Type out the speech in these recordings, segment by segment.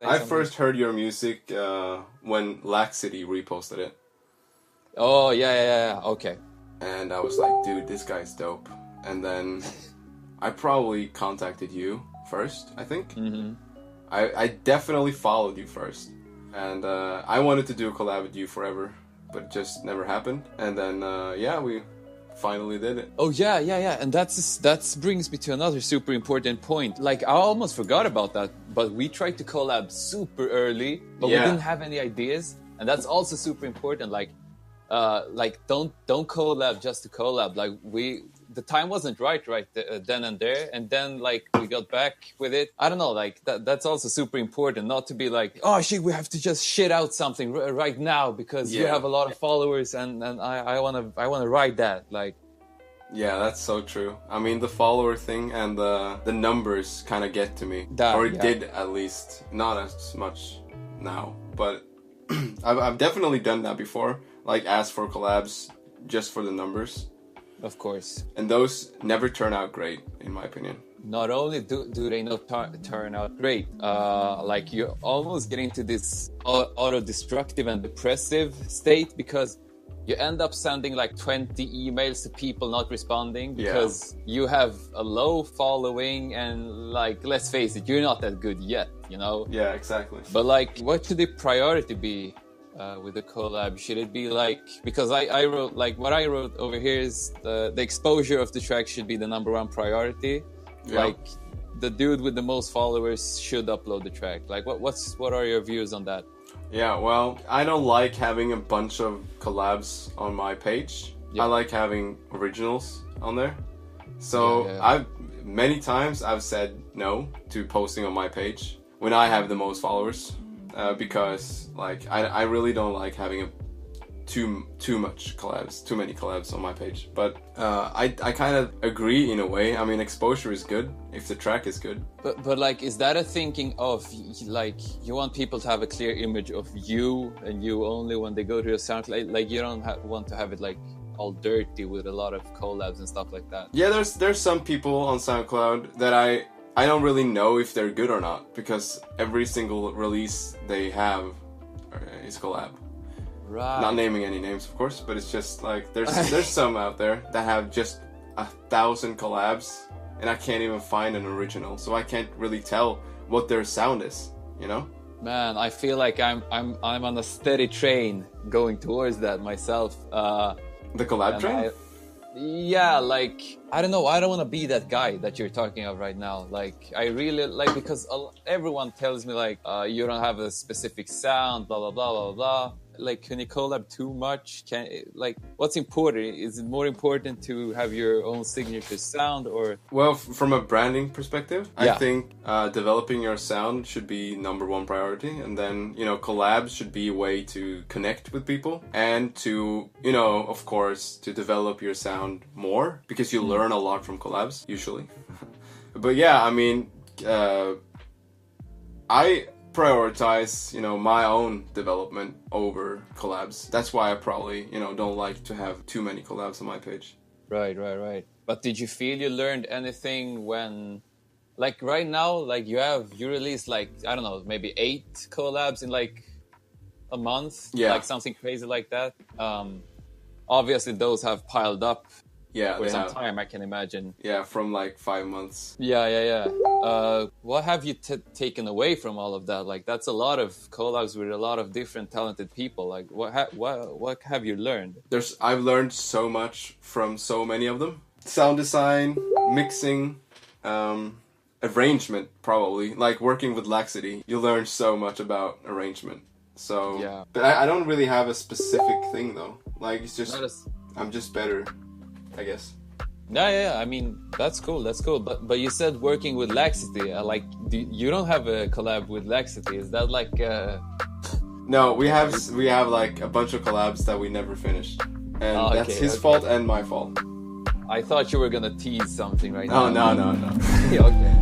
I first heard your music when Laxity reposted it. Oh, yeah. Okay. And I was like, dude, this guy's dope. And then I probably contacted you first, I think. Mm-hmm. I definitely followed you first. And I wanted to do a collab with you forever, but it just never happened. And then, we finally did it. Oh, yeah. And that brings me to another super important point. Like, I almost forgot about that, but we tried to collab super early, but we didn't have any ideas. And that's also super important. Like don't collab just to collab. Like the time wasn't right then and there, and then like we got back with it. I don't know, like that's also super important, not to be like, oh shit, we have to just shit out something right now because you have a lot of followers and I want to ride that. Like, yeah, that's so true. I mean, the follower thing and the numbers kind of get to me, did at least. Not as much now, but I've definitely done that before. Like, ask for collabs just for the numbers. Of course. And those never turn out great, in my opinion. Not only do they not turn out great, like you almost get into this auto-destructive and depressive state because you end up sending like 20 emails to people not responding because you have a low following and, like, let's face it, you're not that good yet, you know? Yeah, exactly. But like, what should the priority be? With the collab, should it be like, because I wrote, like, what I wrote over here is the exposure of the track should be the number one priority. Like, the dude with the most followers should upload the track. Like, what are your views on that? Yeah, well, I don't like having a bunch of collabs on my page. I like having originals on there. So many times I've said no to posting on my page when I have the most followers. Because like I really don't like having too many collabs on my page. But I kind of agree in a way. I mean, exposure is good if the track is good. But like, is that a thinking of like you want people to have a clear image of you and you only when they go to your SoundCloud? Like you don't want to have it like all dirty with a lot of collabs and stuff like that. Yeah, there's some people on SoundCloud that I don't really know if they're good or not, because every single release they have is collab. Right. Not naming any names, of course, but it's just like there's some out there that have just 1,000 collabs, and I can't even find an original, so I can't really tell what their sound is, you know? Man, I feel like I'm on a steady train going towards that myself. The collab train? Yeah, like, I don't know, I don't want to be that guy that you're talking of right now. Like, I really, like, because everyone tells me, like, you don't have a specific sound, blah, blah, blah, blah, blah. Like, can you collab too much? Like, what's important? Is it more important to have your own signature sound, or? Well, from a branding perspective, I think developing your sound should be number one priority. And then, you know, collabs should be a way to connect with people and to, you know, of course, to develop your sound more, because you learn a lot from collabs, usually. But yeah, I mean, I prioritize, you know, my own development over collabs. That's why I probably, you know, don't like to have too many collabs on my page. Right. But did you feel you learned anything when, like, right now, like, you released, like, I don't know, maybe 8 collabs in like a month? Like something crazy like that. Obviously those have piled up for some time, I can imagine. Yeah, from like 5 months. Yeah. What have you taken away from all of that? Like, that's a lot of collabs with a lot of different talented people. Like, what have you learned? I've learned so much from so many of them. Sound design, mixing, arrangement, probably. Like, working with Laxity, you learn so much about arrangement. So, but I don't really have a specific thing, though. Like, it's just, I'm just better, I guess. Yeah. I mean, that's cool. But you said working with Laxity. Like, you don't have a collab with Laxity. Is that like? No, we have like a bunch of collabs that we never finished, and that's his fault and my fault. I thought you were gonna tease something right now. No. Okay.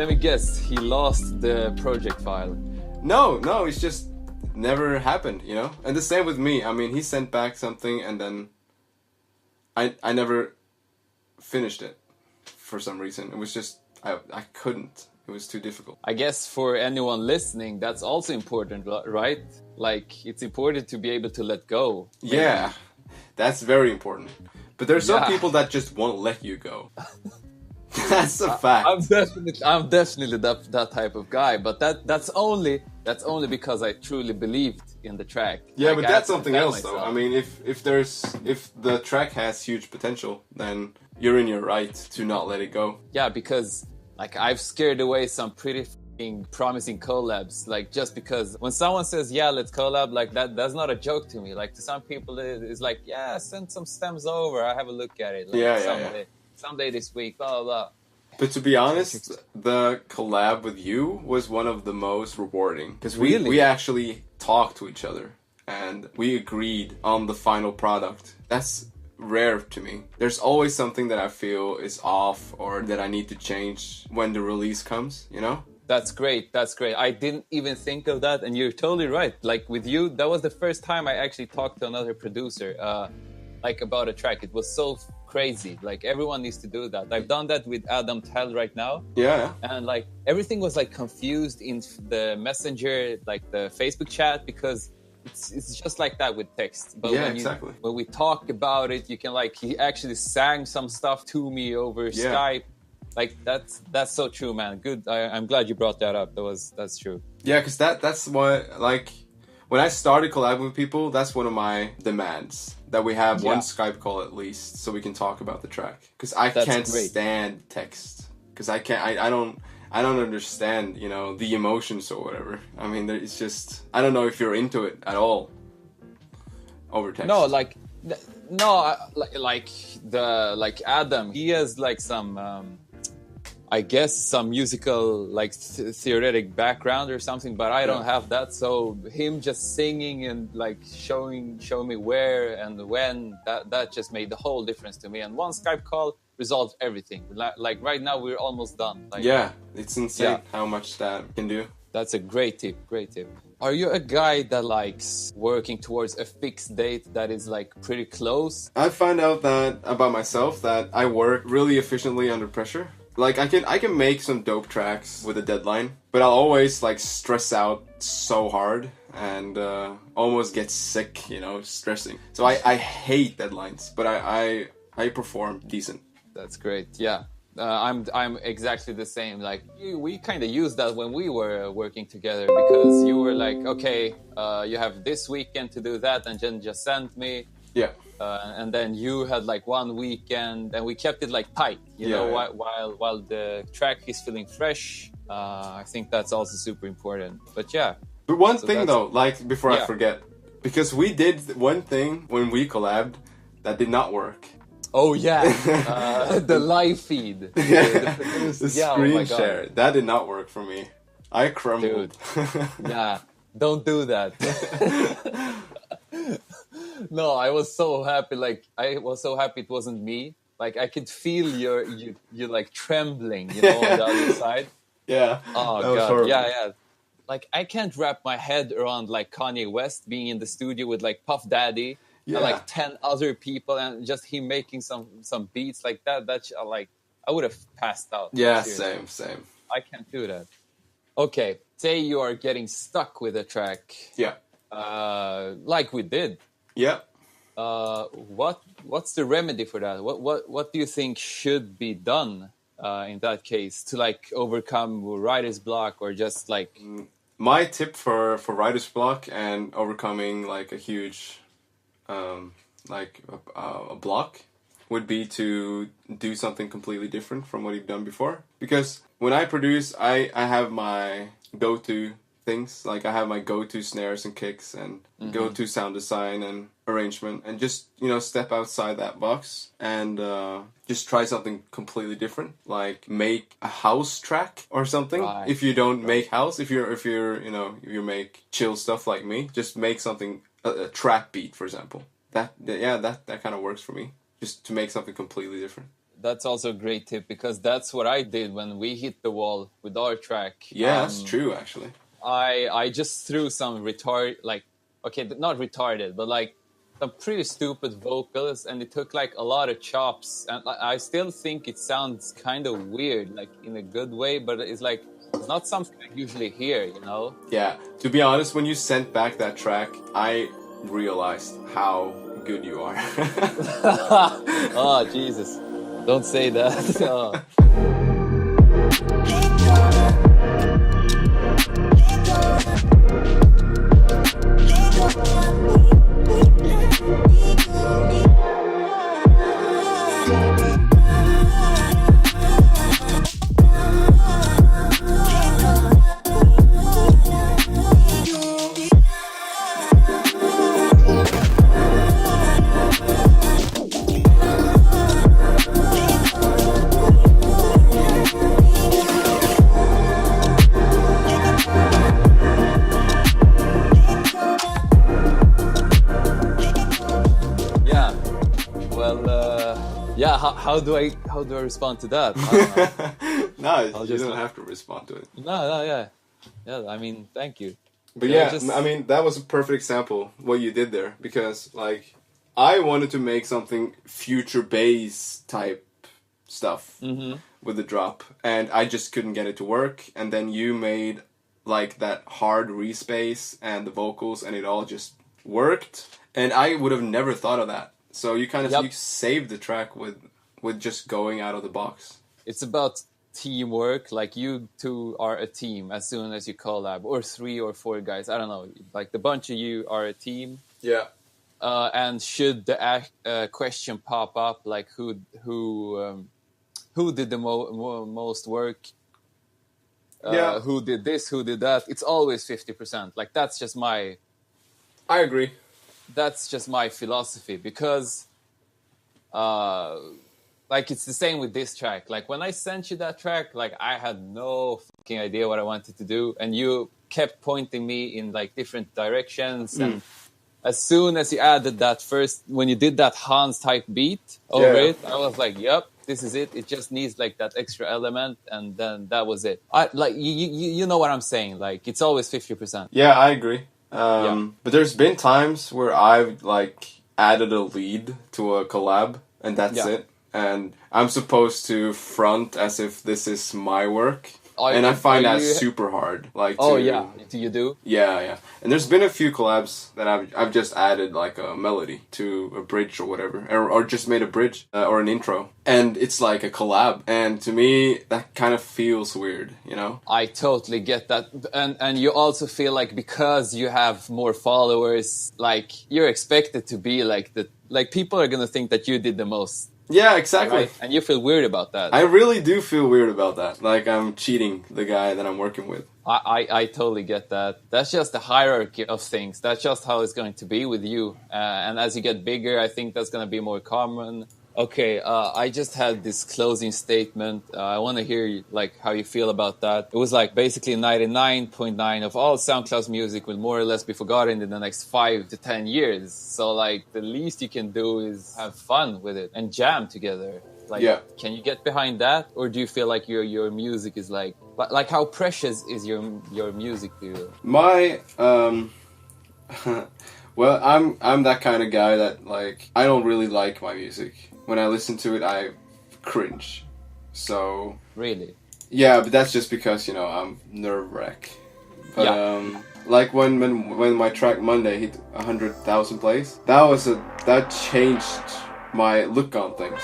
let me guess. He lost the project file. No, it's just never happened, you know? And the same with me. I mean, he sent back something and then I never finished it for some reason. It was just, I couldn't. It was too difficult. I guess for anyone listening, that's also important, right? Like, it's important to be able to let go. Maybe. Yeah, that's very important. But there's some people that just won't let you go. That's a fact. I'm definitely that type of guy. But that's only because I truly believed in the track. Yeah, like, but that's something else, though. I mean, if the track has huge potential, then you're in your right to not let it go. Yeah, because like I've scared away some pretty promising collabs, like just because when someone says yeah, let's collab, like that's not a joke to me. Like to some people it's like, yeah, send some stems over, I have a look at it, like, someday this week, blah blah blah. But to be honest, the collab with you was one of the most rewarding because we actually talked to each other and we agreed on the final product. That's rare to me. There's always something that I feel is off or that I need to change when the release comes, you know? That's great. I didn't even think of that, and you're totally right. Like with you, that was the first time I actually talked to another producer, like about a track. It was so crazy. Like everyone needs to do that. I've done that with Adam Tell right now. Yeah. And like everything was like confused in the messenger, like the Facebook chat, because it's just like that with text. But when we talk about it, you can like, he actually sang some stuff to me over Skype. Like that's so true, man. Good. I'm glad you brought that up. That's true. Yeah, because that's what, like, when I started collabing with people, that's one of my demands, that we have one Skype call at least so we can talk about the track. Because I can't stand text. Because I don't understand, you know, the emotions or whatever. I mean, it's just, I don't know if you're into it at all over text. No, like Adam, he has like some I guess some musical like theoretic background or something, but I don't have that. So him just singing and like showing me where and when, that just made the whole difference to me. And one Skype call resolved everything. Like right now we're almost done. Like, yeah, it's insane how much that can do. That's a great tip. Are you a guy that likes working towards a fixed date that is like pretty close? I find out that about myself that I work really efficiently under pressure. Like I can make some dope tracks with a deadline, but I'll always like stress out so hard and almost get sick, you know, stressing. So I hate deadlines, but I perform decent. That's great. Yeah. I'm exactly the same. Like we kind of used that when we were working together, because you were like, okay, you have this weekend to do that, and then just send me. Yeah. And then you had like one weekend, and we kept it like tight, you know, while the track is feeling fresh. I think that's also super important. But yeah. But one thing though, like before I forget, because we did one thing when we collabed that did not work. Oh yeah, the live feed. The screen share. That did not work for me. I crumbled. Dude. Yeah, don't do that. No, I was so happy. Like I was so happy it wasn't me. Like I could feel you like trembling, you know, on the other side. Yeah. Oh god. Horrible. Yeah. Like I can't wrap my head around like Kanye West being in the studio with like Puff Daddy. And like 10 other people, and just him making some beats like that. That's like I would have passed out. Yeah, same. I can't do that. Okay, say you are getting stuck with a track. Yeah. Like we did. Yeah. What's the remedy for that? What do you think should be done in that case to like overcome writer's block, or just like? My tip for writer's block and overcoming like a huge a block would be to do something completely different from what you've done before. Because when I produce, I have my go-to things. Like I have my go-to snares and kicks and go-to sound design and arrangement, and just, you know, step outside that box and just try something completely different. Like make a house track or something. Right. If you don't make house, if you're you know, you make chill stuff like me, just make something. A trap beat, for example. That kind of works for me. Just to make something completely different. That's also a great tip, because that's what I did when we hit the wall with our track. Yeah, that's true, actually. I just threw some not retarded, but like some pretty stupid vocals, and it took like a lot of chops, and I still think it sounds kind of weird, like in a good way, but it's like, it's not something I usually hear, you know? Yeah, to be honest, when you sent back that track, I realized how good you are. Oh, Jesus. Don't say that. Oh. How do I respond to that? No, you don't have to respond to it. No, yeah. I mean, thank you. But yeah, I mean, that was a perfect example what you did there, because like I wanted to make something future bass type stuff with the drop, and I just couldn't get it to work. And then you made like that hard respace and the vocals, and it all just worked. And I would have never thought of that. So you kind of you saved the track with just going out of the box. It's about teamwork. Like, you two are a team as soon as you collab, or 3 or 4 guys. I don't know. Like, the bunch of you are a team. Yeah. And should the question pop up, like who did the most work? Who did this? Who did that? It's always 50%. Like, that's just my. I agree. That's just my philosophy, because like, it's the same with this track. Like, when I sent you that track, like, I had no fucking idea what I wanted to do, and you kept pointing me in like different directions. And as soon as you added that when you did that Hanz type beat over it, I was like, yep, this is it. It just needs like that extra element, and then that was it. Like, you know what I'm saying? Like, it's always 50%. Yeah, I agree. But there's been times where I've like added a lead to a collab, and that's it. And I'm supposed to front as if this is my work. And I find that super hard. Like, do you do? Yeah. And there's been a few collabs that I've just added like a melody to a bridge or whatever, or just made a bridge or an intro, and it's like a collab. And to me, that kind of feels weird, you know? I totally get that, and you also feel like, because you have more followers, like, you're expected to be like people are gonna think that you did the most. Yeah, exactly. Right? And you feel weird about that. I really do feel weird about that. Like, I'm cheating the guy that I'm working with. I totally get that. That's just the hierarchy of things. That's just how it's going to be with you. And as you get bigger, I think that's going to be more common. Okay, I just had this closing statement. I want to hear like how you feel about that. It was like basically 99.9 of all SoundCloud's music will more or less be forgotten in the next 5 to 10 years. So like, the least you can do is have fun with it and jam together. Like, can you get behind that, or do you feel like your music is like how precious is your music to you? My well, I'm that kind of guy that like, I don't really like my music. When I listen to it, I cringe. So really, yeah, but that's just because, you know, I'm nerve-wracked. But like when my track Monday hit 100,000 plays, that changed my look on things.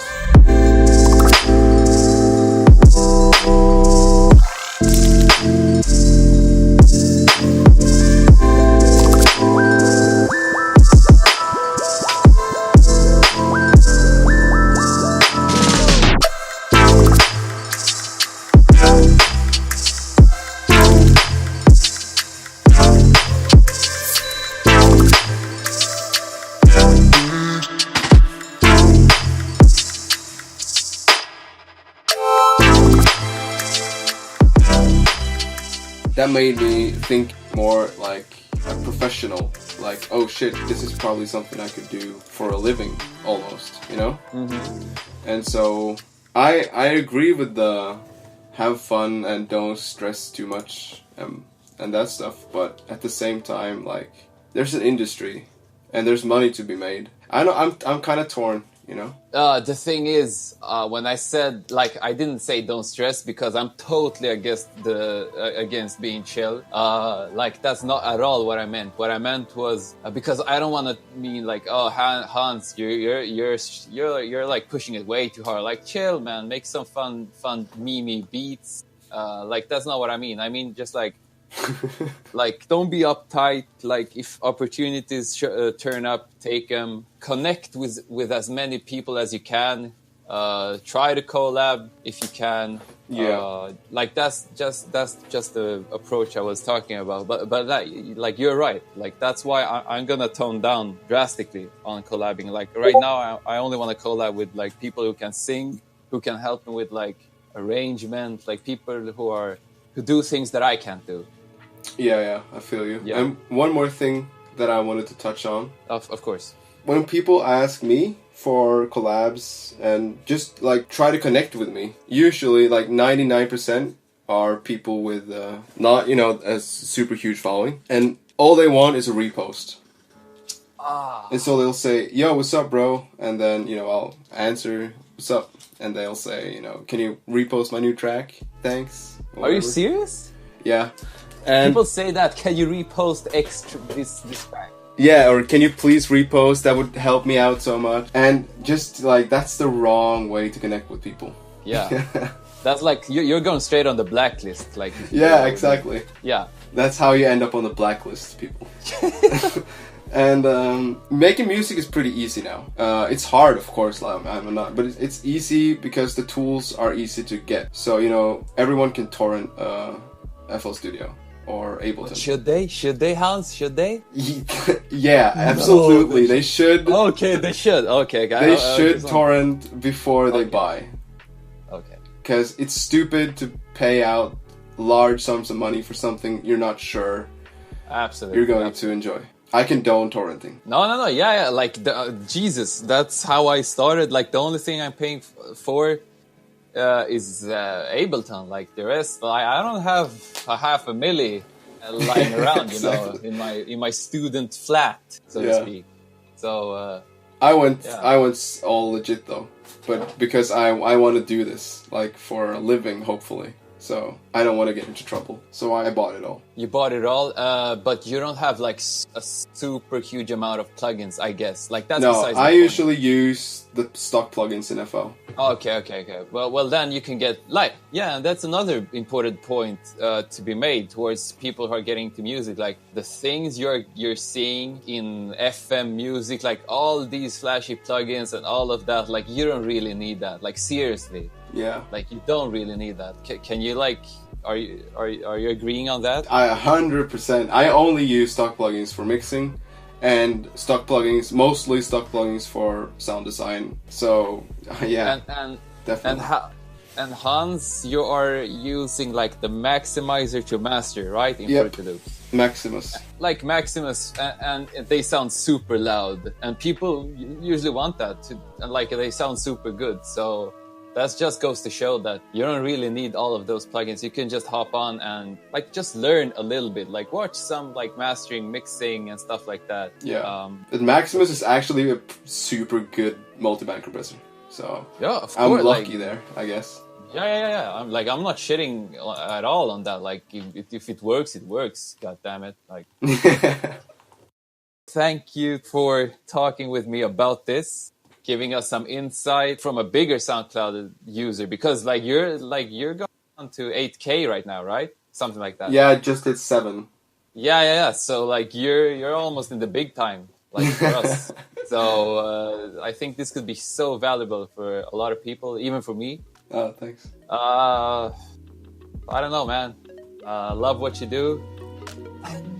That made me think more like a professional. Like, oh shit, this is probably something I could do for a living, almost, you know? And so I agree with the have fun and don't stress too much and that stuff. But at the same time, like there's an industry and there's money to be made. I know I'm kind of torn. You know? The thing is, when I said, like, I didn't say don't stress because I'm totally against being chill. Like, that's not at all what I meant. What I meant was because I don't want to mean like, oh, Hans, you're like pushing it way too hard. Like, chill, man, make some fun meme beats. Like, that's not what I mean. I mean, just like, like, don't be uptight. Like, if opportunities turn up, take them. Connect with as many people as you can. Try to collab if you can. Yeah. Like that's just the approach I was talking about. But that, like, you're right. Like, that's why I'm gonna tone down drastically on collabing. Like right now, I only want to collab with like people who can sing, who can help me with like arrangement, like people who do things that I can't do. Yeah, I feel you. Yeah. And one more thing that I wanted to touch on. Of course. When people ask me for collabs and just like try to connect with me, usually like 99% are people with not, you know, a super huge following. And all they want is a repost. And so they'll say, yo, what's up, bro? And then, you know, I'll answer, what's up? And they'll say, you know, can you repost my new track? Thanks. Are you serious? Yeah. And people say that, can you repost extra this track? Yeah, or can you please repost? That would help me out so much. And just like, that's the wrong way to connect with people. Yeah. That's like, you're going straight on the blacklist. Like. Yeah, exactly. Yeah. That's how you end up on the blacklist, people. And making music is pretty easy now. It's hard, of course, I'm not, but it's easy because the tools are easy to get. So, you know, everyone can torrent FL Studio or Ableton. Should they, Hans? Should they? Yeah, absolutely. They should. Okay, they should. Okay, they should torrent before they buy. Okay. Because it's stupid to pay out large sums of money for something you're not sure Absolutely. you're going to enjoy. I condone torrenting. No. Yeah. Like, Jesus, that's how I started. Like, the only thing I'm paying for is Ableton. Like, the rest, I don't have a $500,000 lying around, exactly. You know, in my student flat, so to speak. So I went all legit though, but because I want to do this like for a living, hopefully. So I don't want to get into trouble. So I bought it all. You bought it all, but you don't have like a super huge amount of plugins, I guess. Like that's no. I usually use the stock plugins in FL. Okay. Well, then you can get like and that's another important point to be made towards people who are getting to music. Like the things you're seeing in FM music, like all these flashy plugins and all of that. Like you don't really need that. Like seriously. Yeah. Like you don't really need that. Can you like? Are you agreeing on that? 100%. I only use stock plugins for mixing, and mostly stock plugins for sound design. So yeah, and definitely. And Hans, you are using like the maximizer to master, right? In Fruity Loops. Maximus. Like Maximus, and they sound super loud, and people usually want that and like they sound super good. So. That just goes to show that you don't really need all of those plugins. You can just hop on and like just learn a little bit, like watch some like mastering, mixing, and stuff like that. Yeah. But Maximus is actually a super good multiband compressor. So yeah, of course, I'm lucky there, I guess. Yeah. I'm not shitting at all on that. Like if it works, it works. God damn it! Like. Thank you for talking with me about this. Giving us some insight from a bigger SoundCloud user, because like you're going on to 8K right now, right? Something like that. Yeah, just hit 7. Yeah. So like you're almost in the big time, like for us. So I think this could be so valuable for a lot of people, even for me. Oh, thanks. I don't know, man. Love what you do.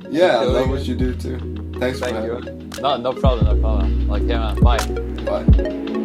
Yeah, I love what you do too. Thanks for having me. No problem. Like, yeah, man. Bye. Bye.